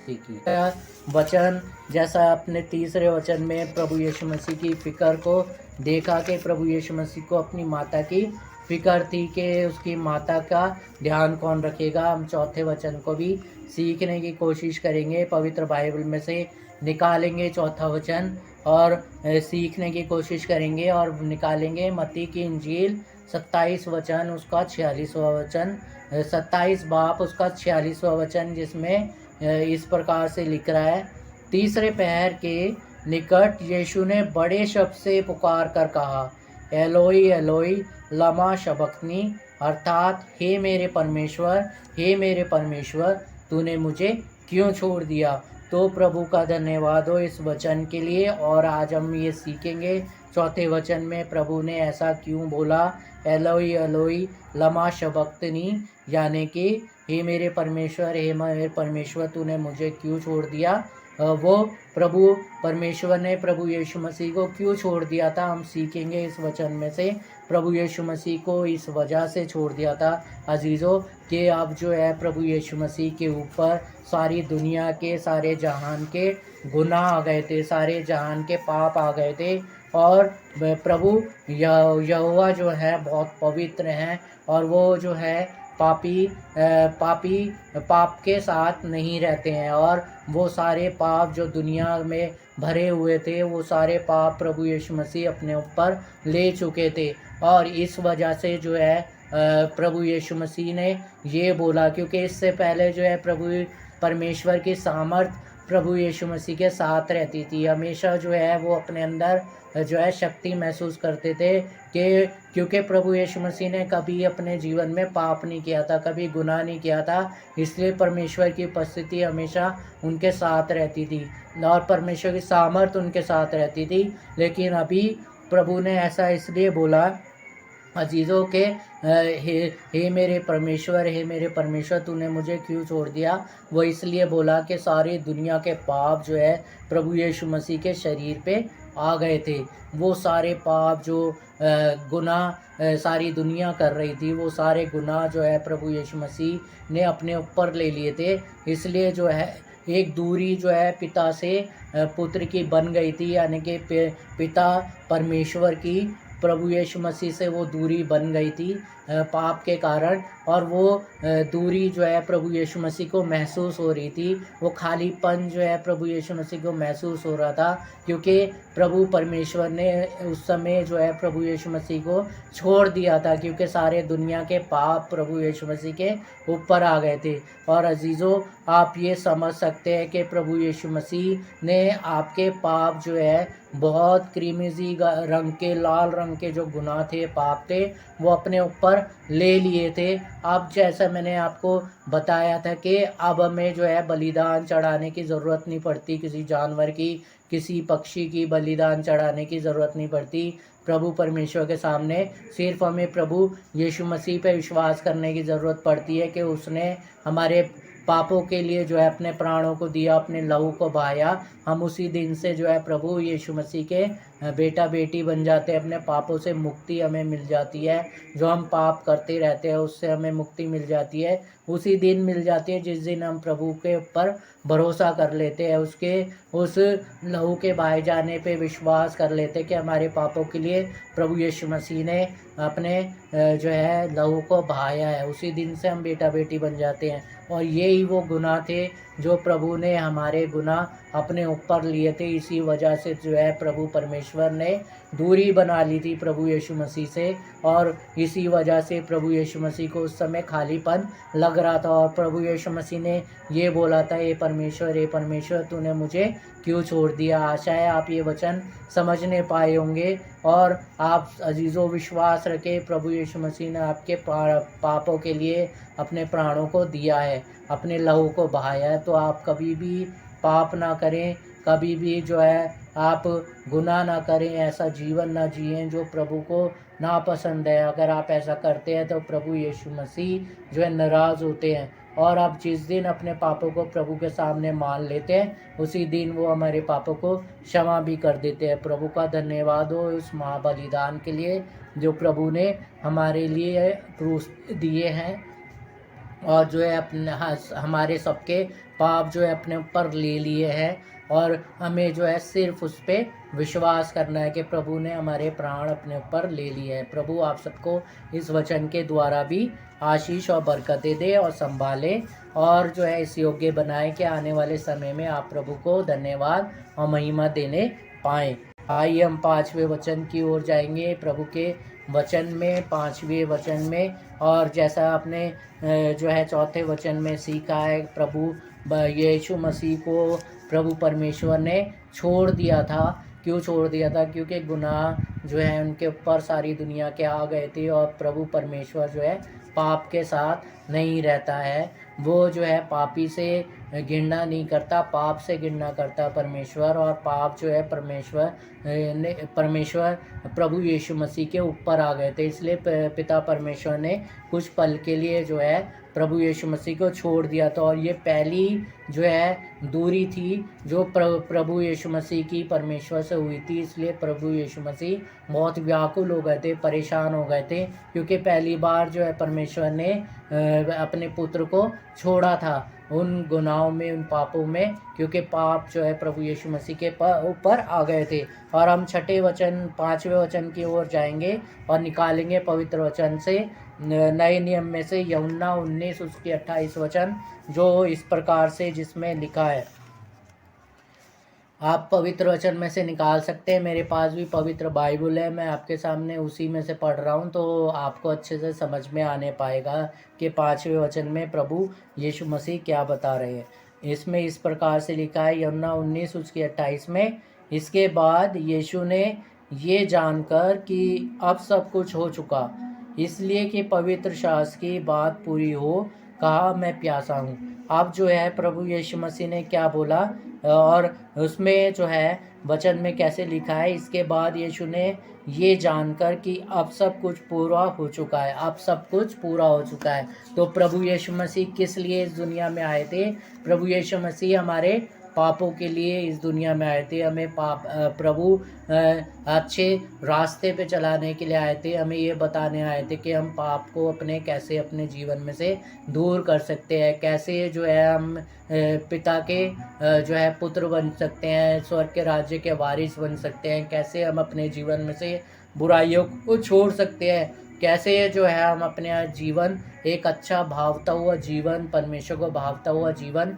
सीखी। वचन जैसा अपने तीसरे वचन में प्रभु यीशु मसीह की फ़िक्र को देखा कि प्रभु यीशु मसीह को अपनी माता की फ़िक्र थी कि उसकी माता का ध्यान कौन रखेगा। हम चौथे वचन को भी सीखने की कोशिश करेंगे, पवित्र बाइबल में से निकालेंगे चौथा वचन और सीखने की कोशिश करेंगे और निकालेंगे मत्ती की इंजील 27 वचन उसका 46वां वचन, 27 बाप उसका 46वां वचन, जिसमें इस प्रकार से लिख रहा है। तीसरे पहर के निकट यीशु ने बड़े शब्द से पुकार कर कहा, एलोई एलोई लमा शबक्तनी, अर्थात हे मेरे परमेश्वर तूने मुझे क्यों छोड़ दिया। तो प्रभु का धन्यवाद हो इस वचन के लिए। और आज हम ये सीखेंगे चौथे वचन में प्रभु ने ऐसा क्यों बोला, एलोई एलोई लमा शबक्तनी, यानी कि हे मेरे परमेश्वर तूने मुझे क्यों छोड़ दिया। वो प्रभु परमेश्वर ने प्रभु यीशु मसीह को क्यों छोड़ दिया था, हम सीखेंगे इस वचन में से। प्रभु यीशु मसीह को इस वजह से छोड़ दिया था अजीज़ों कि अब जो है प्रभु यीशु मसीह के ऊपर सारी दुनिया के, सारे जहान के गुनाह आ गए थे, सारे जहान के पाप आ गए थे। और प्रभु यहोवा जो है बहुत पवित्र हैं और वो जो है पाप के साथ नहीं रहते हैं। और वो सारे पाप जो दुनिया में भरे हुए थे, वो सारे पाप प्रभु यीशु मसीह अपने ऊपर ले चुके थे। और इस वजह से जो है प्रभु यीशु मसीह ने ये बोला, क्योंकि इससे पहले जो है प्रभु परमेश्वर की सामर्थ प्रभु यीशु मसीह के साथ रहती थी। हमेशा जो है वो अपने अंदर जो है शक्ति महसूस करते थे कि क्योंकि प्रभु यीशु मसीह ने कभी अपने जीवन में पाप नहीं किया था, कभी गुनाह नहीं किया था, इसलिए परमेश्वर की उपस्थिति हमेशा उनके साथ रहती थी और परमेश्वर की सामर्थ उनके साथ रहती थी। लेकिन अभी प्रभु ने ऐसा इसलिए बोला अजीज़ों के हे मेरे परमेश्वर तूने मुझे क्यों छोड़ दिया। वो इसलिए बोला कि सारी दुनिया के पाप जो है प्रभु यीशु मसीह के शरीर पे आ गए थे। वो सारे पाप जो गुनाह सारी दुनिया कर रही थी, वो सारे गुनाह जो है प्रभु यीशु मसीह ने अपने ऊपर ले लिए थे। इसलिए जो है एक दूरी जो है पिता से पुत्र की बन गई थी, यानी कि पिता परमेश्वर की प्रभु यीशु मसीह से वो दूरी बन गई थी पाप के कारण। और वो दूरी जो है प्रभु यीशु मसीह को महसूस हो रही थी, वो खालीपन जो है प्रभु यीशु मसीह को महसूस हो रहा था, क्योंकि प्रभु परमेश्वर ने उस समय जो है प्रभु यीशु मसीह को छोड़ दिया था, क्योंकि सारे दुनिया के पाप प्रभु यीशु मसीह के ऊपर आ गए थे। और अजीज़ों, आप ये समझ सकते हैं कि प्रभु यीशु मसीह ने आपके पाप जो है बहुत क्रीमिजी रंग के, लाल रंग के जो गुनाह थे, पाप थे, वो अपने ऊपर ले लिए थे। अब जैसा मैंने आपको बताया था कि अब हमें जो है बलिदान चढ़ाने की ज़रूरत नहीं पड़ती, किसी जानवर की, किसी पक्षी की बलिदान चढ़ाने की ज़रूरत नहीं पड़ती प्रभु परमेश्वर के सामने। सिर्फ हमें प्रभु यीशु मसीह पे विश्वास करने की ज़रूरत पड़ती है कि उसने हमारे पापों के लिए जो है अपने प्राणों को दिया, अपने लहू को बहाया। हम उसी दिन से जो है प्रभु यीशु मसीह के बेटा बेटी बन जाते हैं, अपने पापों से मुक्ति हमें मिल जाती है। जो हम पाप करते रहते हैं उससे हमें मुक्ति मिल जाती है, उसी दिन मिल जाती है जिस दिन हम प्रभु के ऊपर भरोसा कर लेते हैं, उसके उस लहू के बहाए जाने पे विश्वास कर लेते हैं कि हमारे पापों के लिए प्रभु यीशु मसीह ने अपने जो है लहू को बहाया है। उसी दिन से हम बेटा बेटी बन जाते हैं। और यही वो गुनाह थे जो प्रभु ने हमारे गुनाह अपने ऊपर लिए थे। इसी वजह से जो है प्रभु परमेश्वर ने दूरी बना ली थी प्रभु यीशु मसीह से, और इसी वजह से प्रभु यीशु मसीह को उस समय खालीपन लग रहा था। और प्रभु यीशु मसीह ने ये बोला था, हे परमेश्वर तूने मुझे क्यों छोड़ दिया। आशा है आप ये वचन समझने पाए होंगे और आप अजीज़ों विश्वास रखें, प्रभु यीशु मसीह ने आपके पापों के लिए अपने प्राणों को दिया है, अपने लहू को बहाया है। तो आप कभी भी पाप ना करें, कभी भी जो है आप गुनाह ना करें, ऐसा जीवन ना जिएं जो प्रभु को नापसंद है। अगर आप ऐसा करते हैं तो प्रभु यीशु मसीह जो है नाराज़ होते हैं। और आप जिस दिन अपने पापों को प्रभु के सामने मान लेते हैं, उसी दिन वो हमारे पापों को क्षमा भी कर देते हैं। प्रभु का धन्यवाद हो उस महाबलिदान के लिए जो प्रभु ने हमारे लिए क्रूस दिए हैं और जो है अपने हमारे सबके पाप जो है अपने ऊपर ले लिए हैं, और हमें जो है सिर्फ उस पर विश्वास करना है कि प्रभु ने हमारे प्राण अपने ऊपर ले लिए हैं। प्रभु आप सबको इस वचन के द्वारा भी आशीष और बरकतें दे और संभाले, और जो है इस योग्य बनाए कि आने वाले समय में आप प्रभु को धन्यवाद और महिमा देने पाएँ। आइए हम 5वें वचन की ओर जाएंगे, प्रभु के वचन में 5वें वचन में। और जैसा आपने जो है 4थे वचन में सीखा है, प्रभु यीशु मसीह को प्रभु परमेश्वर ने छोड़ दिया था। क्यों छोड़ दिया था? क्योंकि गुनाह जो है उनके ऊपर सारी दुनिया के आ गए थे, और प्रभु परमेश्वर जो है पाप के साथ नहीं रहता है। वो जो है पापी से घृणा नहीं करता, पाप से घृणा करता परमेश्वर। और पाप जो है परमेश्वर प्रभु यीशु मसीह के ऊपर आ गए थे, इसलिए पिता परमेश्वर ने कुछ पल के लिए जो है प्रभु यीशु मसीह को छोड़ दिया था। और ये पहली जो है दूरी थी जो प्रभु यीशु मसीह की परमेश्वर से हुई थी, इसलिए प्रभु यीशु मसीह बहुत व्याकुल हो गए थे, परेशान हो गए थे, क्योंकि पहली बार जो है परमेश्वर ने अपने पुत्र को छोड़ा था उन गुनाहों में, उन पापों में, क्योंकि पाप जो है प्रभु यीशु मसीह के ऊपर आ गए थे। और हम 5वें वचन की ओर जाएंगे और निकालेंगे पवित्र वचन से, नए नियम में से यूहन्ना 19 उसकी 28 वचन, जो इस प्रकार से जिसमें लिखा है। आप पवित्र वचन में से निकाल सकते हैं, मेरे पास भी पवित्र बाइबल है, मैं आपके सामने उसी में से पढ़ रहा हूँ, तो आपको अच्छे से समझ में आने पाएगा कि 5वें वचन में प्रभु यीशु मसीह क्या बता रहे हैं। इसमें इस प्रकार से लिखा है, यूहन्ना 19 उसकी 28 में, इसके बाद यीशु ने ये जानकर कि अब सब कुछ हो चुका, इसलिए कि पवित्र शास्त्र की बात पूरी हो, कहा मैं प्यासा हूँ। अब जो है प्रभु यीशु मसीह ने क्या बोला, और उसमें जो है वचन में कैसे लिखा है, इसके बाद यीशु ने ये जानकर कि अब सब कुछ पूरा हो चुका है, अब सब कुछ पूरा हो चुका है। तो प्रभु यीशु मसीह किस लिए इस दुनिया में आए थे? प्रभु यीशु मसीह हमारे पापों के लिए इस दुनिया में आए थे, हमें प्रभु अच्छे रास्ते पे चलाने के लिए आए थे, हमें ये बताने आए थे कि हम पाप को कैसे अपने जीवन में से दूर कर सकते हैं, कैसे जो है हम पिता के जो है पुत्र बन सकते हैं, स्वर्ग के राज्य के वारिस बन सकते हैं, कैसे हम अपने जीवन में से बुराइयों को छोड़ सकते हैं, कैसे जो है हम अपने जीवन एक अच्छा भावता हुआ जीवन, परमेश्वर को भावता हुआ जीवन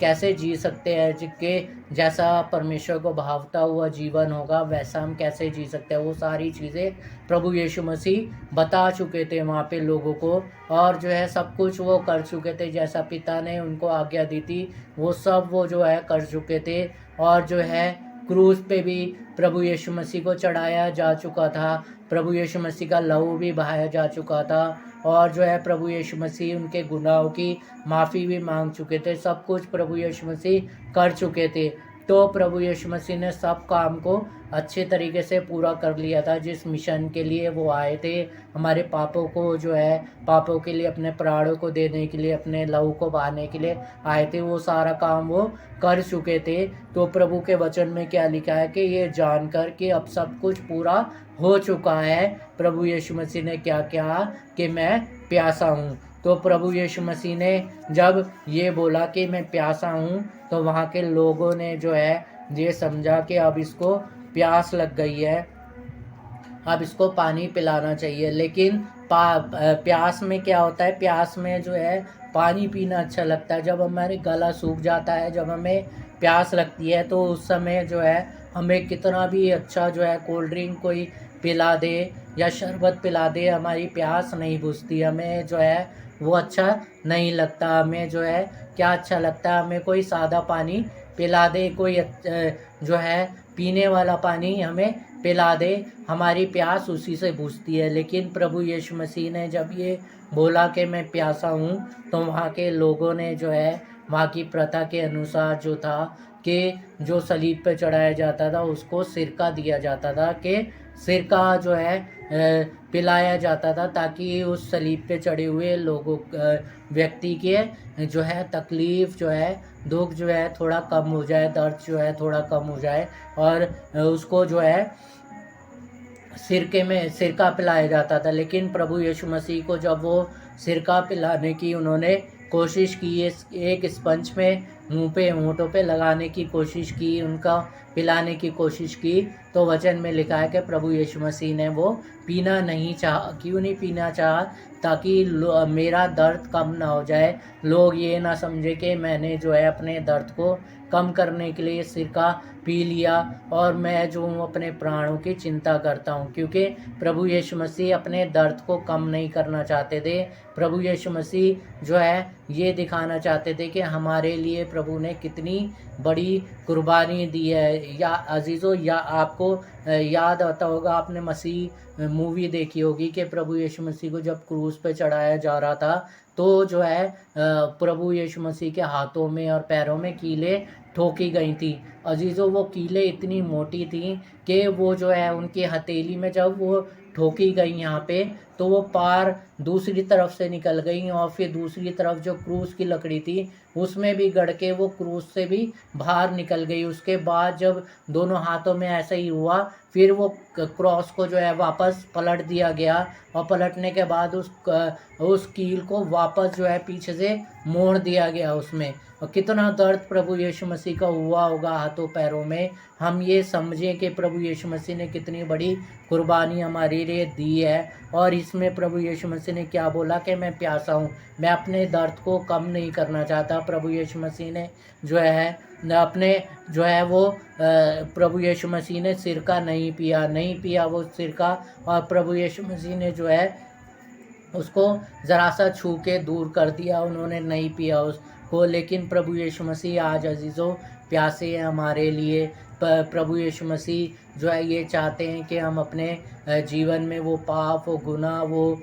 कैसे जी सकते हैं, जिसके जैसा परमेश्वर को भावता हुआ जीवन होगा वैसा हम कैसे जी सकते हैं। वो सारी चीज़ें प्रभु यीशु मसीह बता चुके थे वहाँ पे लोगों को, और जो है सब कुछ वो कर चुके थे, जैसा पिता ने उनको आज्ञा दी थी वो सब वो जो है कर चुके थे। और जो है क्रूस पे भी प्रभु यीशु मसीह को चढ़ाया जा चुका था, प्रभु यीशु मसीह का लहू भी बहाया जा चुका था, और जो है प्रभु यीशु मसीह उनके गुनाहों की माफ़ी भी मांग चुके थे, सब कुछ प्रभु यीशु मसीह कर चुके थे। तो प्रभु यीशु मसीह ने सब काम को अच्छे तरीके से पूरा कर लिया था, जिस मिशन के लिए वो आए थे, हमारे पापों को जो है पापों के लिए अपने प्राणों को देने के लिए, अपने लहू को बहाने के लिए आए थे, वो सारा काम वो कर चुके थे। तो प्रभु के वचन में क्या लिखा है कि ये जानकर कि अब सब कुछ पूरा हो चुका है, प्रभु यीशु मसीह ने क्या कहा कि मैं प्यासा हूँ। तो प्रभु यीशु मसीह ने जब ये बोला कि मैं प्यासा हूँ, तो वहाँ के लोगों ने जो है ये समझा कि अब इसको प्यास लग गई है, अब इसको पानी पिलाना चाहिए। लेकिन प्यास में क्या होता है, प्यास में जो है पानी पीना अच्छा लगता है। जब हमारे गला सूख जाता है, जब हमें प्यास लगती है, तो उस समय जो है हमें कितना भी अच्छा जो है कोल्ड ड्रिंक कोई पिला दे या शरबत पिला दे, हमारी प्यास नहीं बुझती, हमें जो है वो अच्छा नहीं लगता। हमें जो है क्या अच्छा लगता है, हमें कोई सादा पानी पिला दे, कोई जो है पीने वाला पानी हमें पिला दे, हमारी प्यास उसी से बुझती है। लेकिन प्रभु यीशु मसीह ने जब ये बोला कि मैं प्यासा हूँ, तो वहाँ के लोगों ने जो है वहाँ की प्रथा के अनुसार जो था कि जो सलीब पे चढ़ाया जाता था उसको सिरका दिया जाता था, कि सिरका जो है पिलाया जाता था, ताकि उस सलीब पे चढ़े हुए लोगों व्यक्ति के जो है तकलीफ़ जो है, दुख जो है थोड़ा कम हो जाए, दर्द जो है थोड़ा कम हो जाए, और उसको जो है सिरका पिलाया जाता था। लेकिन प्रभु यीशु मसीह को जब वो सिरका पिलाने की उन्होंने कोशिश की, एक स्पंज में मुंह पे होंठों पे लगाने की कोशिश की, उनका पिलाने की कोशिश की, तो वचन में लिखा है कि प्रभु यीशु मसीह ने वो पीना नहीं चाहा। क्यों नहीं पीना चाहा? ताकि मेरा दर्द कम ना हो जाए, लोग ये ना समझे कि मैंने जो है अपने दर्द को कम करने के लिए सिरका पी लिया और मैं जो हूँ अपने प्राणों की चिंता करता हूँ। क्योंकि प्रभु यीशु मसीह अपने दर्द को कम नहीं करना चाहते थे। प्रभु यीशु मसीह जो है ये दिखाना चाहते थे कि हमारे लिए प्रभु ने कितनी बड़ी कुर्बानी दी है। या अजीज़ों, या आपको याद आता होगा, आपने मसीह मूवी देखी होगी कि प्रभु यीशु मसीह को जब क्रूस पे चढ़ाया जा रहा था तो जो है प्रभु यीशु मसीह के हाथों में और पैरों में कीलें ठोकी गई थी। अजीज़ों, वो कीलें इतनी मोटी थी कि वो जो है उनकी हथेली में जब वो ठोकी गई यहाँ पे, तो वो पार दूसरी तरफ से निकल गई और फिर दूसरी तरफ जो क्रूस की लकड़ी थी उसमें भी गड़ के वो क्रूस से भी बाहर निकल गई। उसके बाद जब दोनों हाथों में ऐसा ही हुआ, फिर वो क्रॉस को जो है वापस पलट दिया गया और पलटने के बाद उस कील को वापस जो है पीछे से मोड़ दिया गया उसमें। और कितना दर्द प्रभु यीशु मसीह का हुआ होगा हाथों पैरों में। हम ये समझें कि प्रभु यीशु मसीह ने कितनी बड़ी कुर्बानी हमारे लिए दी है। और इसमें प्रभु यीशु मसीह ने क्या बोला कि मैं प्यासा हूँ, मैं अपने दर्द को कम नहीं करना चाहता। प्रभु यीशु मसीह ने जो है अपने जो है वो प्रभु यीशु मसीह ने सिरका नहीं पिया वो सिरका। और प्रभु यीशु मसीह ने जो है उसको ज़रा सा छू के दूर कर दिया, उन्होंने नहीं पिया उसको। लेकिन प्रभु यीशु मसीह आज अजीज़ों प्यासे हैं हमारे लिए। प्रभु यीशु मसीह जो है ये चाहते हैं कि हम अपने जीवन में वो पाप, वो गुनाह, वो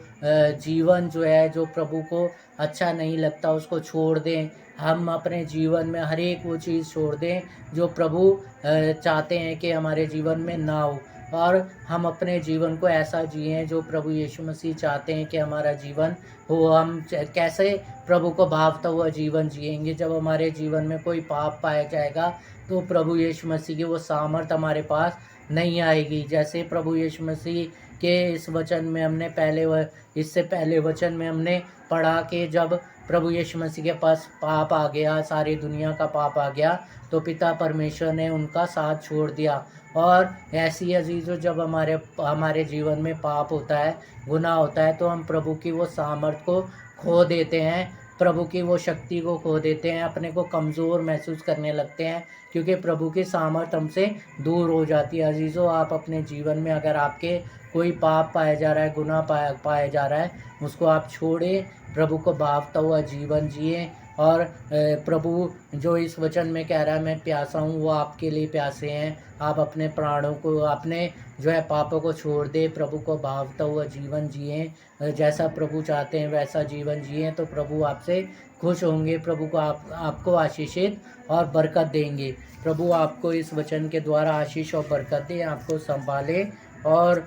जीवन जो है जो प्रभु को अच्छा नहीं लगता उसको छोड़ दें। हम अपने जीवन में हर एक वो चीज़ छोड़ दें जो प्रभु चाहते हैं कि हमारे जीवन में ना हो, और हम अपने जीवन को ऐसा जिएं जो प्रभु यीशु मसीह चाहते हैं कि हमारा जीवन हो। हम कैसे प्रभु को भावता हुआ जीवन जिएंगे? जब हमारे जीवन में कोई पाप पाया जाएगा तो प्रभु यीशु मसीह की वो सामर्थ हमारे पास नहीं आएगी। जैसे प्रभु यीशु मसीह के इस वचन में हमने इससे पहले वचन में हमने पढ़ा कि जब प्रभु यीशु मसीह के पास पाप आ गया, सारी दुनिया का पाप आ गया, तो पिता परमेश्वर ने उनका साथ छोड़ दिया। और ऐसी अजीज़ों, जब हमारे जीवन में पाप होता है, गुनाह होता है, तो हम प्रभु की वो सामर्थ को खो देते हैं, प्रभु की वो शक्ति को खो देते हैं, अपने को कमज़ोर महसूस करने लगते हैं, क्योंकि प्रभु की सामर्थ हमसे दूर हो जाती है। अजीज़ों, आप अपने जीवन में अगर आपके कोई पाप पाया जा रहा है, गुनाह पाया जा रहा है, उसको आप छोड़ें, प्रभु को भावता हुआ जीवन जिए। और प्रभु जो इस वचन में कह रहा है मैं प्यासा हूँ, वो आपके लिए प्यासे हैं। आप अपने प्राणों को, अपने जो है पापों को छोड़ दे, प्रभु को भावता हुआ जीवन जिए। जैसा प्रभु चाहते हैं वैसा जीवन जिए, तो प्रभु आपसे खुश होंगे, प्रभु को आपको आशीषित और बरकत देंगे। प्रभु आपको इस वचन के द्वारा आशीष और बरकत दे, आपको संभाले और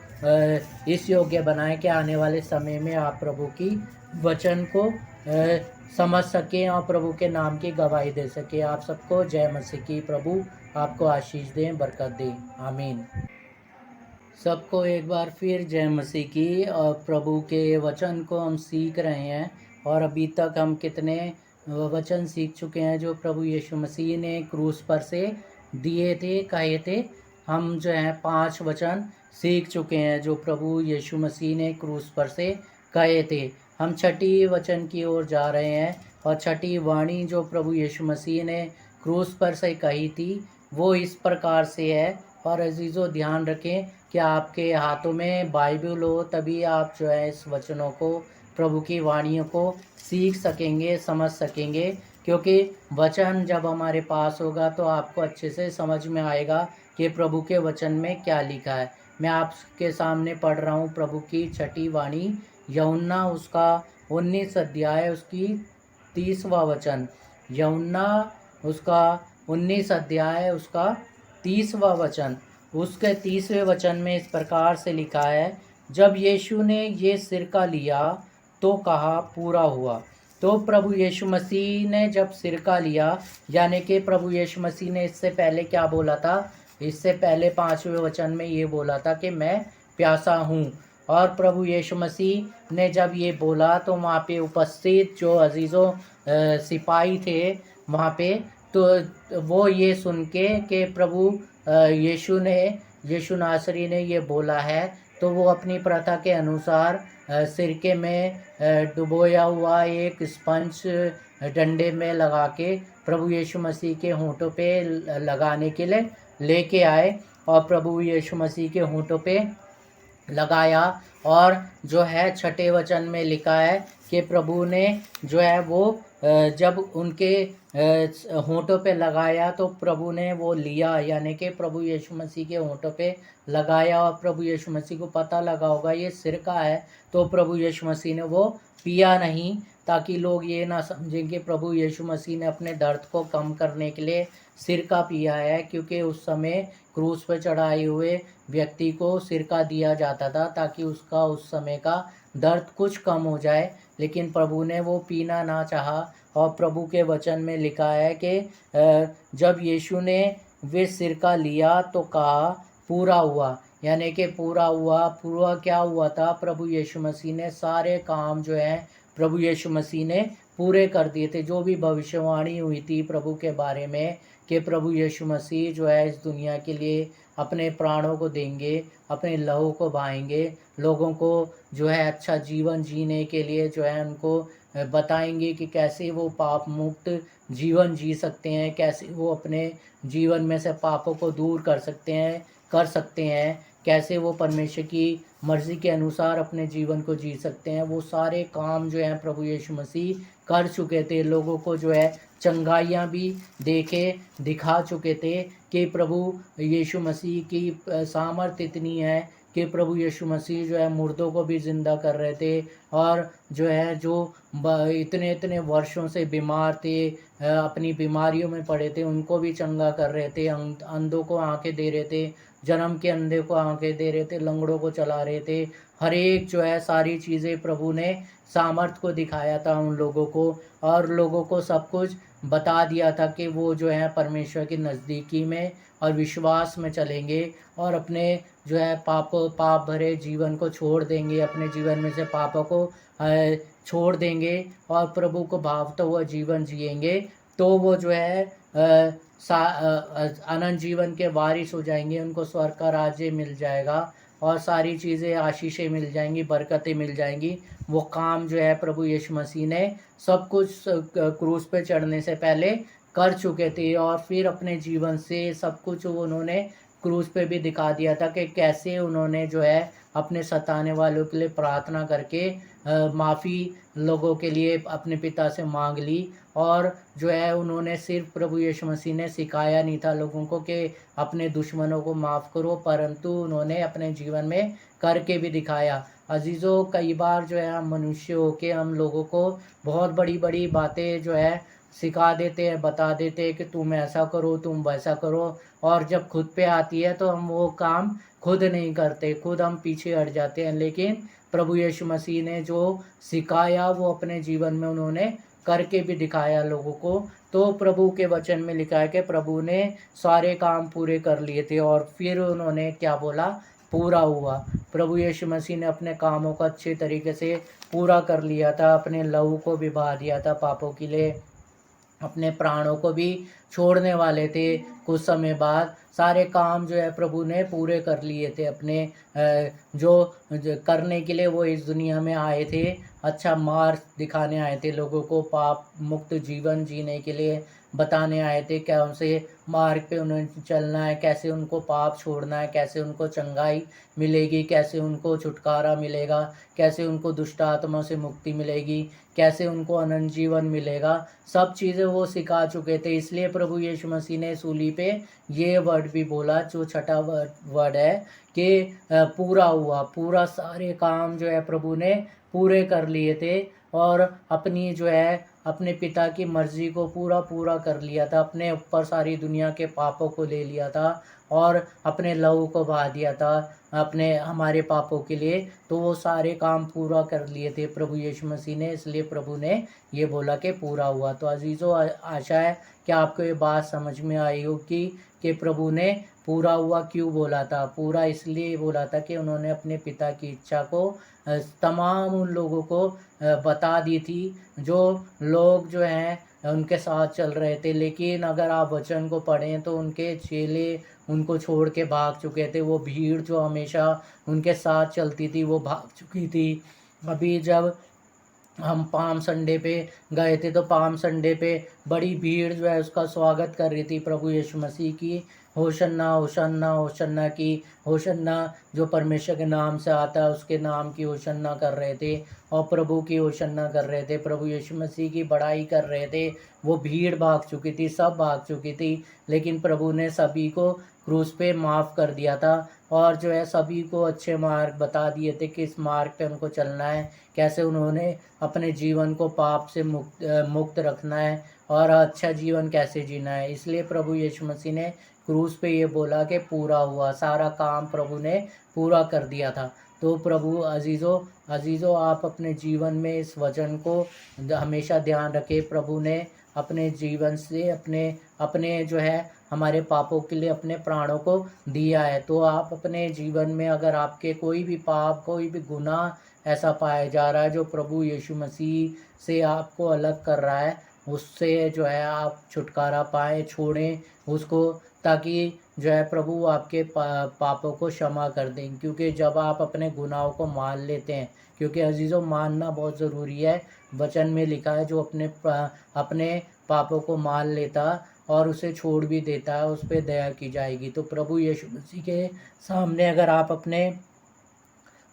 इस योग्य बनाए कि आने वाले समय में आप प्रभु की वचन को समझ सकें और प्रभु के नाम की गवाही दे सकें। आप सबको जय मसीह की। प्रभु आपको आशीष दें, बरकत दें। आमीन। सबको एक बार फिर जय मसीह की। और प्रभु के वचन को हम सीख रहे हैं, और अभी तक हम कितने वचन सीख चुके हैं जो प्रभु यीशु मसीह ने क्रूस पर से दिए थे, कहे थे। हम जो है 5 वचन सीख चुके हैं जो प्रभु यीशु मसीह ने क्रूस पर से कहे थे। हम 6ठी वचन की ओर जा रहे हैं, और 6ठी वाणी जो प्रभु यीशु मसीह ने क्रूस पर से कही थी वो इस प्रकार से है। और अजीज़ों, ध्यान रखें कि आपके हाथों में बाइबल हो, तभी आप जो है इस वचनों को, प्रभु की वाणियों को सीख सकेंगे, समझ सकेंगे। क्योंकि वचन जब हमारे पास होगा तो आपको अच्छे से समझ में आएगा कि प्रभु के वचन में क्या लिखा है। मैं आपके सामने पढ़ रहा हूँ प्रभु की 6ठी वाणी, यूहन्ना उसका 19 अध्याय उसकी 30वां वचन। यूहन्ना उसका 19 अध्याय उसका 30वां वचन। उसके 30वें वचन में इस प्रकार से लिखा है, जब यीशु ने ये सिरका लिया तो कहा पूरा हुआ। तो प्रभु यीशु मसीह ने जब सिरका लिया, यानी कि प्रभु यीशु मसीह ने इससे पहले क्या बोला था? इससे पहले 5वें वचन में ये बोला था कि मैं प्यासा हूँ। और प्रभु यीशु मसीह ने जब ये बोला तो वहाँ पे उपस्थित जो अजीज़ों सिपाही थे वहाँ पे, तो वो ये सुन के कि प्रभु यीशु नासरी ने ये बोला है, तो वो अपनी प्रथा के अनुसार सिरके में डुबोया हुआ एक स्पंज डंडे में लगा के प्रभु यीशु मसीह के होंठों पे लगाने के लिए लेके आए, और प्रभु यीशु मसीह के होंठों पे लगाया। और जो है छठे वचन में लिखा है कि प्रभु ने जो है वो जब उनके होंठों पे लगाया तो प्रभु ने वो लिया, यानी कि प्रभु यीशु मसीह के होंठों पे लगाया, और प्रभु यीशु मसीह को पता लगा होगा ये सिरका है, तो प्रभु यीशु मसीह ने वो पिया नहीं, ताकि लोग ये ना समझें कि प्रभु यीशु मसीह ने अपने दर्द को कम करने के लिए सिरका पिया है, क्योंकि उस समय क्रूस पर चढ़ाए हुए व्यक्ति को सिरका दिया जाता था ताकि उसका उस समय का दर्द कुछ कम हो जाए, लेकिन प्रभु ने वो पीना ना चाहा। और प्रभु के वचन में लिखा है कि जब यीशु ने वे सिरका लिया तो कहा पूरा हुआ, यानी कि पूरा हुआ। पूरा क्या हुआ था? प्रभु यीशु मसीह ने सारे काम जो है प्रभु यीशु मसीह ने पूरे कर दिए थे। जो भी भविष्यवाणी हुई थी प्रभु के बारे में कि प्रभु यीशु मसीह जो है इस दुनिया के लिए अपने प्राणों को देंगे, अपने लहू को बहाएंगे, लोगों को जो है अच्छा जीवन जीने के लिए जो है उनको बताएंगे कि कैसे वो पाप मुक्त जीवन जी सकते हैं, कैसे वो अपने जीवन में से पापों को दूर कर सकते हैं, कैसे वो परमेश्वर की मर्ज़ी के अनुसार अपने जीवन को जी सकते हैं। वो सारे काम जो हैं प्रभु यीशु मसीह कर चुके थे। लोगों को जो है चंगाइयाँ भी दिखा चुके थे कि प्रभु यीशु मसीह की सामर्थ इतनी है कि प्रभु यीशु मसीह जो है मुर्दों को भी ज़िंदा कर रहे थे, और जो है जो इतने इतने वर्षों से बीमार थे, अपनी बीमारियों में पड़े थे, उनको भी चंगा कर रहे थे, अंधों को आंखें दे रहे थे, जन्म के अंधे को आंखें दे रहे थे, लंगड़ों को चला रहे थे। हर एक जो है सारी चीज़ें प्रभु ने सामर्थ को दिखाया था उन लोगों को, और लोगों को सब कुछ बता दिया था कि वो जो है परमेश्वर की नज़दीकी में और विश्वास में चलेंगे, और अपने जो है पाप भरे जीवन को छोड़ देंगे, अपने जीवन में से पापों को छोड़ देंगे और प्रभु को भावता हुआ जीवन जिएंगे, तो वो जो है अनंत जीवन के वारिस हो जाएंगे। उनको स्वर्ग का राज्य मिल जाएगा और सारी चीज़ें आशीषें मिल जाएंगी, बरकतें मिल जाएंगी। वो काम जो है प्रभु यीशु मसीह ने सब कुछ क्रूस पे चढ़ने से पहले कर चुके थे, और फिर अपने जीवन से सब कुछ उन्होंने क्रूस पे भी दिखा दिया था कि कैसे उन्होंने जो है अपने सताने वालों के लिए प्रार्थना करके माफ़ी लोगों के लिए अपने पिता से मांग ली। और जो है उन्होंने सिर्फ प्रभु यीशु मसीह ने सिखाया नहीं था लोगों को कि अपने दुश्मनों को माफ़ करो, परंतु उन्होंने अपने जीवन में करके भी दिखाया। अजीज़ों, कई बार जो है हम मनुष्य होके हम लोगों को बहुत बड़ी बड़ी बातें जो है सिखा देते हैं, बता देते हैं कि तुम ऐसा करो, तुम वैसा करो, और जब खुद पे आती है तो हम वो काम खुद नहीं करते, खुद हम पीछे हट जाते हैं। लेकिन प्रभु यीशु मसीह ने जो सिखाया वो अपने जीवन में उन्होंने करके भी दिखाया लोगों को। तो प्रभु के वचन में लिखा है कि प्रभु ने सारे काम पूरे कर लिए थे, और फिर उन्होंने क्या बोला? पूरा हुआ। प्रभु यीशु मसीह ने अपने कामों को अच्छे तरीके से पूरा कर लिया था, अपने लहू को भी बहा दिया था पापों के लिए, अपने प्राणों को भी छोड़ने वाले थे। कुछ समय बाद सारे काम जो है प्रभु ने पूरे कर लिए थे अपने जो करने के लिए वो इस दुनिया में आए थे। अच्छा मार्ग दिखाने आए थे लोगों को, पाप मुक्त जीवन जीने के लिए बताने आए थे, क्या से मार्ग पे उन्हें चलना है, कैसे उनको पाप छोड़ना है, कैसे उनको चंगाई मिलेगी, कैसे उनको छुटकारा मिलेगा, कैसे उनको दुष्ट आत्मा से मुक्ति मिलेगी, कैसे उनको अनंत जीवन मिलेगा। सब चीज़ें वो सिखा चुके थे। इसलिए प्रभु यीशु मसीह ने सूली पे ये वर्ड भी बोला, जो छठा वर्ड है कि पूरा हुआ। पूरा सारे काम जो है प्रभु ने पूरे कर लिए थे, और अपनी जो है अपने पिता की मर्ज़ी को पूरा कर लिया था, अपने ऊपर सारी दुनिया के पापों को ले लिया था, और अपने लहू को बहा दिया था अपने हमारे पापों के लिए। तो वो सारे काम पूरा कर लिए थे प्रभु यीशु मसीह ने, इसलिए प्रभु ने ये बोला कि पूरा हुआ। तो अजीज़ों, आशा है कि आपको ये बात समझ में आई होगी कि प्रभु ने पूरा हुआ क्यों बोला था। पूरा इसलिए बोला था कि उन्होंने अपने पिता की इच्छा को तमाम उन लोगों को बता दी थी जो लोग जो हैं उनके साथ चल रहे थे। लेकिन अगर आप वचन को पढ़ें तो उनके चेले उनको छोड़ के भाग चुके थे। वो भीड़ जो हमेशा उनके साथ चलती थी वो भाग चुकी थी। अभी जब हम पाम संडे पे गए थे तो पाम संडे पे बड़ी भीड़ जो है उसका स्वागत कर रही थी प्रभु यीशु मसीह की। होशन्ना होशन्ना होशन्ना की, होशन्ना जो परमेश्वर के नाम से आता है उसके नाम की होशन्ना कर रहे थे और प्रभु की होशन्ना कर रहे थे, प्रभु यीशु मसीह की बड़ाई कर रहे थे। वो भीड़ भाग चुकी थी, सब भाग चुकी थी, लेकिन प्रभु ने सभी को क्रूस पे माफ़ कर दिया था और जो है सभी को अच्छे मार्ग बता दिए थे, किस मार्ग पे उनको चलना है, कैसे उन्होंने अपने जीवन को पाप से मुक्त रखना है और अच्छा जीवन कैसे जीना है। इसलिए प्रभु यीशु मसीह ने क्रूस पे ये बोला कि पूरा हुआ, सारा काम प्रभु ने पूरा कर दिया था। तो प्रभु अजीज़ों आप अपने जीवन में इस वचन को हमेशा ध्यान रखें। प्रभु ने अपने जीवन से अपने जो है हमारे पापों के लिए अपने प्राणों को दिया है। तो आप अपने जीवन में अगर आपके कोई भी पाप, कोई भी गुनाह ऐसा पाया जा रहा है जो प्रभु यीशु मसीह से आपको अलग कर रहा है, उससे जो है आप छुटकारा पाएँ, छोड़ें उसको, ताकि जो है प्रभु आपके पापों को क्षमा कर दें। क्योंकि जब आप अपने गुनाहों को मान लेते हैं, क्योंकि अजीज़ों मानना बहुत ज़रूरी है। वचन में लिखा है जो अपने पापों को मान लेता और उसे छोड़ भी देता है उस पर दया की जाएगी। तो प्रभु यीशु मसीह के सामने अगर आप अपने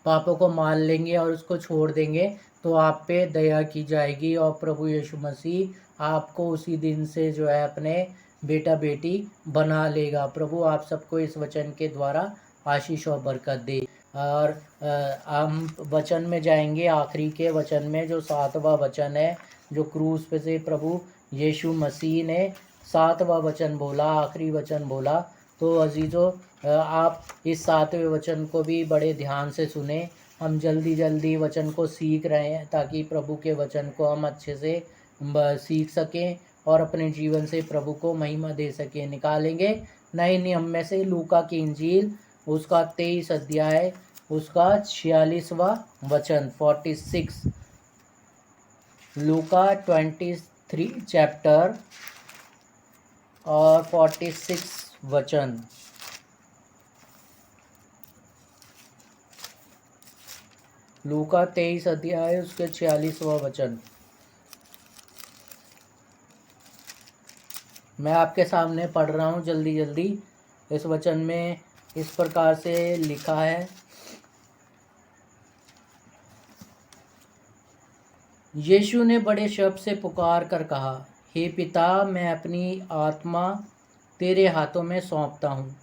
पापों को मान लेंगे और उसको छोड़ देंगे तो आप पे दया की जाएगी और प्रभु यीशु मसीह आपको उसी दिन से जो है अपने बेटा बेटी बना लेगा। प्रभु आप सबको इस वचन के द्वारा आशीष और बरकत दे। और हम वचन में जाएंगे, आखिरी के वचन में जो 7वां वचन है, जो क्रूस पे से प्रभु यीशु मसीह ने 7वां वचन बोला, आखिरी वचन बोला। तो अजीज़ों आप इस 7वें वचन को भी बड़े ध्यान से सुने। हम जल्दी जल्दी वचन को सीख रहे हैं ताकि प्रभु के वचन को हम अच्छे से सीख सकें और अपने जीवन से प्रभु को महिमा दे सकें। निकालेंगे नए नियम में से लूका की इंजील, उसका 23 अध्याय, उसका 46वां वचन, 46। लूका 23 चैप्टर और 46 वचन। लूका 23 अध्याय उसके 46वां वचन मैं आपके सामने पढ़ रहा हूँ जल्दी जल्दी। इस वचन में इस प्रकार से लिखा है, यीशु ने बड़े शब्द से पुकार कर कहा, हे पिता, मैं अपनी आत्मा तेरे हाथों में सौंपता हूँ।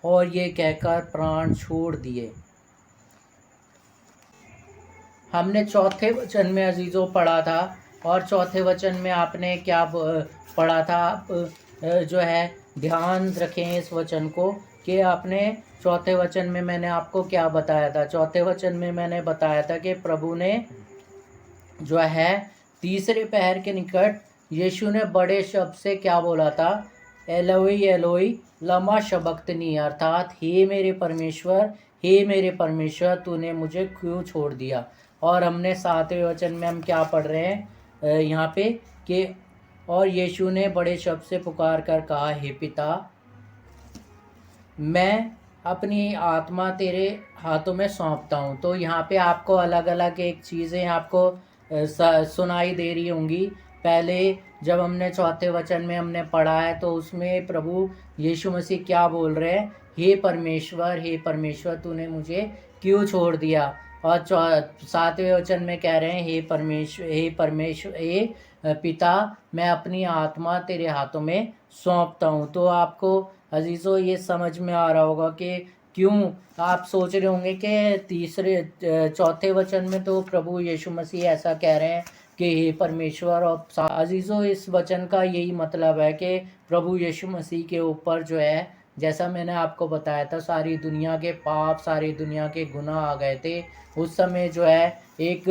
और ये कहकर प्राण छोड़ दिए। हमने चौथे वचन में अजीज़ों पढ़ा था और चौथे वचन में आपने क्या पढ़ा था? आप जो है ध्यान रखें इस वचन को कि आपने चौथे वचन में मैंने आपको क्या बताया था। चौथे वचन में मैंने बताया था कि प्रभु ने जो है तीसरे पहर के निकट यीशु ने बड़े शब्द से क्या बोला था? एलोई एलोई लमा शबक्तनी, अर्थात हे मेरे परमेश्वर तूने मुझे क्यों छोड़ दिया। और हमने 7वें वचन में हम क्या पढ़ रहे हैं यहाँ पे कि और यीशु ने बड़े शब्द से पुकार कर कहा, हे पिता, मैं अपनी आत्मा तेरे हाथों में सौंपता हूँ। तो यहाँ पे आपको अलग अलग एक चीज़ें आपको सुनाई दे रही होंगी। पहले जब हमने चौथे वचन में हमने पढ़ा है तो उसमें प्रभु यीशु मसीह क्या बोल रहे हैं? हे परमेश्वर तूने मुझे क्यों छोड़ दिया। और 7वें वचन में कह रहे हैं, हे पिता, मैं अपनी आत्मा तेरे हाथों में सौंपता हूँ। तो आपको अजीज़ों ये समझ में आ रहा होगा कि क्यों आप सोच रहे होंगे कि चौथे वचन में तो प्रभु यीशु मसीह ऐसा कह रहे हैं कि हे परमेश्वर। और अजीज़ों इस वचन का यही मतलब है कि प्रभु यीशु मसीह के ऊपर जो है, जैसा मैंने आपको बताया था, सारी दुनिया के पाप, सारी दुनिया के गुनाह आ गए थे। उस समय जो है एक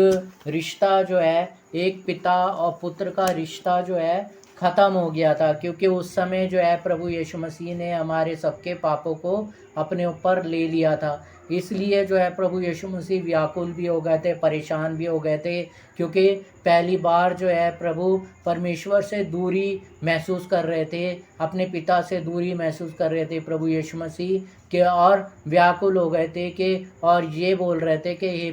रिश्ता जो है, एक पिता और पुत्र का रिश्ता जो है ख़त्म हो गया था, क्योंकि उस समय जो है प्रभु यीशु मसीह ने हमारे सबके पापों को अपने ऊपर ले लिया था। इसलिए जो है प्रभु यीशु मसीह व्याकुल भी हो गए थे, परेशान भी हो गए थे, क्योंकि पहली बार जो है प्रभु परमेश्वर से दूरी महसूस कर रहे थे, अपने पिता से दूरी महसूस कर रहे थे प्रभु यीशु मसीह के, और व्याकुल हो गए थे कि और ये बोल रहे थे कि हे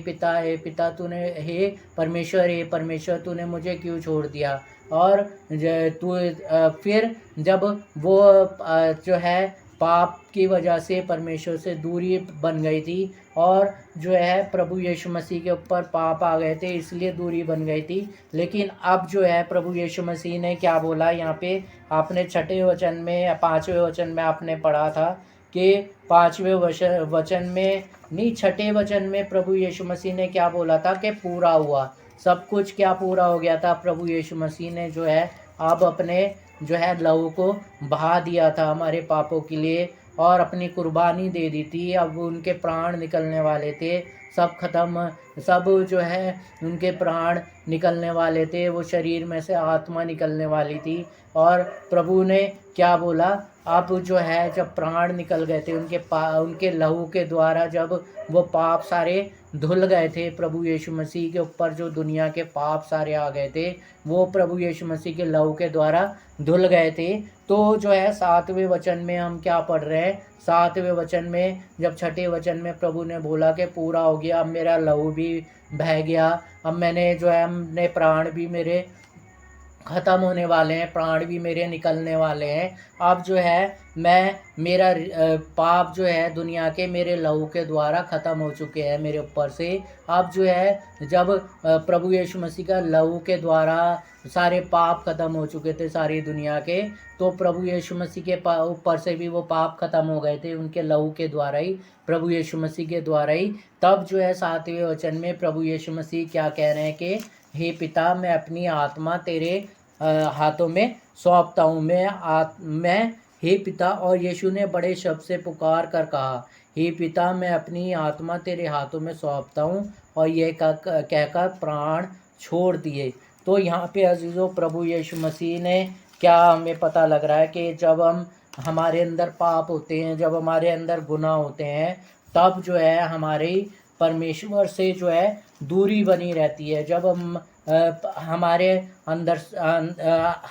पिता तूने, हे परमेश्वर तूने मुझे क्यों छोड़ दिया। और फिर जब वो जो है पाप की वजह से परमेश्वर से दूरी बन गई थी, और जो है प्रभु यीशु मसीह के ऊपर पाप आ गए थे, इसलिए दूरी बन गई थी। लेकिन अब जो है प्रभु यीशु मसीह ने क्या बोला यहाँ पे, आपने छठे वचन में या पाँचवें वचन में आपने पढ़ा था कि पाँचवें वचन में नहीं, छठे वचन में प्रभु यीशु मसीह ने क्या बोला था कि पूरा हुआ, सब कुछ क्या पूरा हो गया था। प्रभु यीशु मसीह ने जो है अब अपने जो है लहू को बहा दिया था हमारे पापों के लिए, और अपनी कुर्बानी दे दी थी। अब उनके प्राण निकलने वाले थे, सब खत्म, सब जो है उनके प्राण निकलने वाले थे, वो शरीर में से आत्मा निकलने वाली थी। और प्रभु ने क्या बोला, अब जो है जब प्राण निकल गए थे उनके लहू के द्वारा, जब वो पाप सारे धुल गए थे प्रभु यीशु मसीह के ऊपर, जो दुनिया के पाप सारे आ गए थे वो प्रभु यीशु मसीह के लहू के द्वारा धुल गए थे। तो जो है सातवें वचन में हम क्या पढ़ रहे हैं, सातवें वचन में जब छठे वचन में प्रभु ने बोला कि पूरा हो गया, अब मेरा लहू भी बह गया, अब मैंने जो है हमने प्राण भी मेरे ख़त्म होने वाले हैं, प्राण भी मेरे निकलने वाले हैं। अब जो है मेरा पाप जो है दुनिया के मेरे लहू के द्वारा ख़त्म हो चुके हैं मेरे ऊपर से। अब जो है जब प्रभु यीशु मसीह का लहू के द्वारा सारे पाप ख़त्म हो चुके थे सारी दुनिया के, तो प्रभु यीशु मसीह के ऊपर से भी वो पाप ख़त्म हो गए थे उनके लहू के द्वारा ही, प्रभु यीशु मसीह के द्वारा ही। तब जो है सातवें वचन में प्रभु यीशु मसीह क्या कह रहे हैं कि हे पिता, मैं अपनी आत्मा तेरे हाथों में सौंपता हूँ। मैं हे पिता, और यीशु ने बड़े शब्द से पुकार कर कहा, हे पिता, मैं अपनी आत्मा तेरे हाथों में सौंपता हूँ, और ये कहकर प्राण छोड़ दिए। तो यहाँ पे अजीज़ों प्रभु यीशु मसीह ने क्या हमें पता लग रहा है कि जब हमारे अंदर पाप होते हैं, जब हमारे अंदर गुनाह होते हैं, तब जो है हमारे परमेश्वर से जो है दूरी बनी रहती है। जब हम हमारे अंदर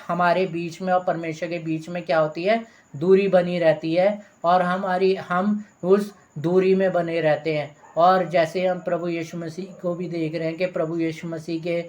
हमारे बीच में और परमेश्वर के बीच में क्या होती है, दूरी बनी रहती है, और हम उस दूरी में बने रहते हैं। और जैसे हम प्रभु यीशु मसीह को भी देख रहे हैं कि प्रभु यीशु मसीह के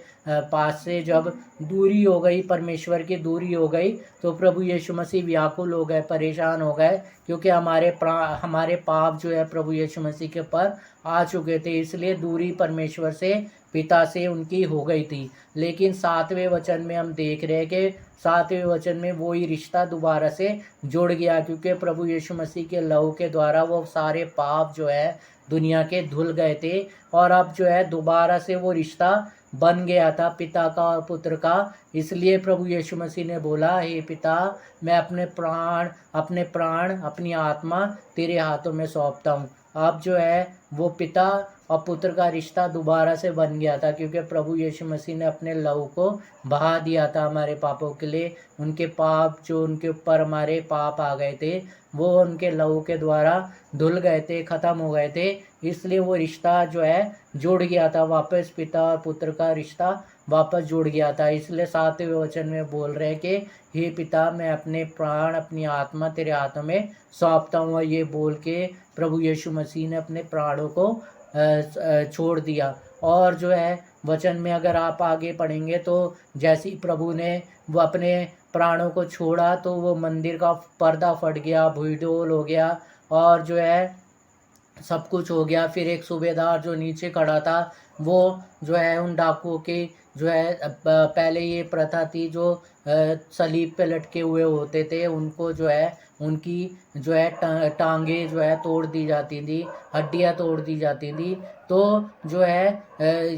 पास से जब दूरी हो गई, परमेश्वर की दूरी हो गई, तो प्रभु यीशु मसीह व्याकुल हो गए, परेशान हो गए, क्योंकि हमारे पाप जो है प्रभु यीशु मसीह के ऊपर आ चुके थे, इसलिए दूरी परमेश्वर से, पिता से उनकी हो गई थी। लेकिन सातवें वचन में हम देख रहे हैं कि सातवें वचन में वही रिश्ता दोबारा से जुड़ गया, क्योंकि प्रभु यीशु मसीह के लहू के द्वारा वो सारे पाप जो है दुनिया के धुल गए थे, और अब जो है दोबारा से वो रिश्ता बन गया था पिता का और पुत्र का। इसलिए प्रभु यीशु मसीह ने बोला, हे पिता, मैं अपने प्राण अपनी आत्मा तेरे हाथों में सौंपता हूँ। अब जो है वो पिता और पुत्र का रिश्ता दोबारा से बन गया था, क्योंकि प्रभु यीशु मसीह ने अपने लहू को बहा दिया था हमारे पापों के लिए। उनके पाप जो उनके ऊपर हमारे पाप आ गए थे, वो उनके लहू के द्वारा धुल गए थे, ख़त्म हो गए थे। इसलिए वो रिश्ता जो है जुड़ गया था वापस, पिता और पुत्र का रिश्ता वापस जुड़ गया था। इसलिए सातवें वचन में बोल रहे हैं कि हे पिता, मैं अपने प्राण अपनी आत्मा तेरे हाथों में सौंपता हूँ। और ये बोल के प्रभु यीशु मसीह ने अपने प्राणों को छोड़ दिया। और जो है वचन में अगर आप आगे पढ़ेंगे तो जैसे ही प्रभु ने वो अपने प्राणों को छोड़ा, तो वो मंदिर का पर्दा फट गया, भूईडोल हो गया, और जो है सब कुछ हो गया। फिर एक सूबेदार जो नीचे खड़ा था, वो जो है उन डाकुओं की जो है पहले ये प्रथा थी, जो सलीब पे लटके हुए होते थे उनको जो है उनकी जो है टांगे जो है तोड़ दी जाती थी, हड्डियां तोड़ दी जाती थी। तो जो है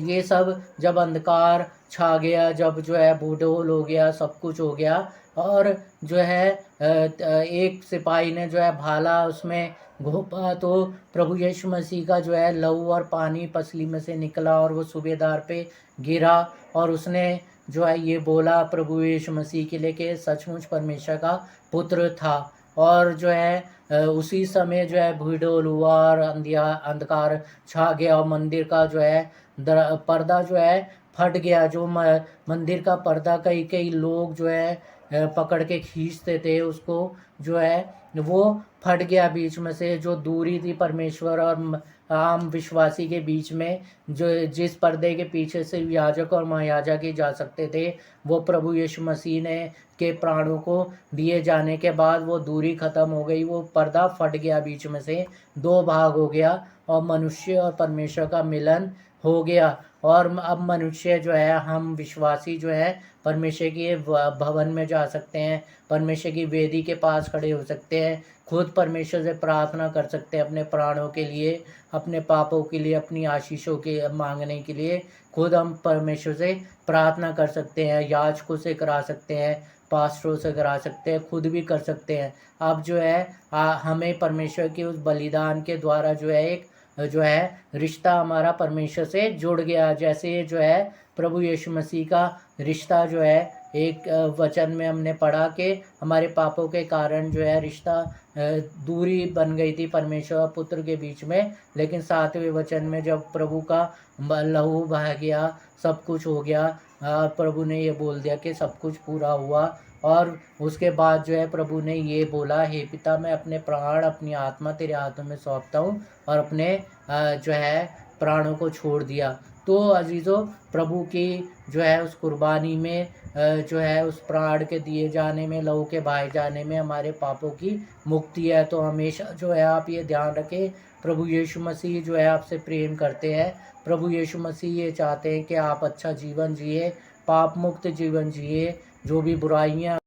ये सब जब अंधकार छा गया, जब जो है बूढ़ोल हो गया, सब कुछ हो गया, और जो है एक सिपाही ने जो है भाला उसमें घोंपा, तो प्रभु यीशु मसीह का जो है लहू और पानी पसली में से निकला और वो सूबेदार पे गिरा, और उसने जो है ये बोला प्रभु यीशु मसीह के लिए कि सचमुच परमेश्वर का पुत्र था। और जो है उसी समय जो है भूडोल हुआ और अंधकार छा गया और मंदिर का जो है पर्दा जो है फट गया। जो मंदिर का पर्दा कई कई लोग जो है पकड़ के खींचते थे उसको, जो है वो फट गया बीच में से। जो दूरी थी परमेश्वर और आम विश्वासी के बीच में, जो जिस पर्दे के पीछे से याजक और महायाजक ही जा सकते थे, वो प्रभु यीशु मसीह ने के प्राणों को दिए जाने के बाद वो दूरी ख़त्म हो गई। वो पर्दा फट गया, बीच में से दो भाग हो गया और मनुष्य और परमेश्वर का मिलन हो गया। और अब मनुष्य जो है, हम विश्वासी जो है परमेश्वर के भवन में जा सकते हैं, परमेश्वर की वेदी के पास खड़े हो सकते हैं, खुद परमेश्वर से प्रार्थना कर सकते हैं अपने प्राणों के लिए, अपने पापों के लिए, अपनी आशीषों के मांगने के लिए। खुद हम परमेश्वर से प्रार्थना कर सकते हैं, याजकों से करा सकते हैं, पास्टरों से करा सकते हैं, खुद भी कर सकते हैं। अब जो है हमें परमेश्वर के उस बलिदान के द्वारा जो है एक जो है रिश्ता हमारा परमेश्वर से जुड़ गया। जैसे जो है प्रभु यीशु मसीह का रिश्ता जो है, एक वचन में हमने पढ़ा कि हमारे पापों के कारण जो है रिश्ता दूरी बन गई थी परमेश्वर और पुत्र के बीच में। लेकिन 7वें वचन में जब प्रभु का लहू बह गया, सब कुछ हो गया, प्रभु ने ये बोल दिया कि सब कुछ पूरा हुआ। और उसके बाद जो है प्रभु ने ये बोला, हे पिता, मैं अपने प्राण, अपनी आत्मा तेरे हाथों में सौंपता हूँ, और अपने जो है प्राणों को छोड़ दिया। तो अजीज़ों, प्रभु की जो है उस कुर्बानी में जो है उस प्राण के दिए जाने में, लहू के बहाए जाने में हमारे पापों की मुक्ति है। तो हमेशा जो है आप ये ध्यान रखें, प्रभु यीशु मसीह जो है आपसे प्रेम करते हैं। प्रभु यीशु मसीह ये चाहते हैं कि आप अच्छा जीवन जिए, पाप मुक्त जीवन जिए, जो भी बुराइयाँ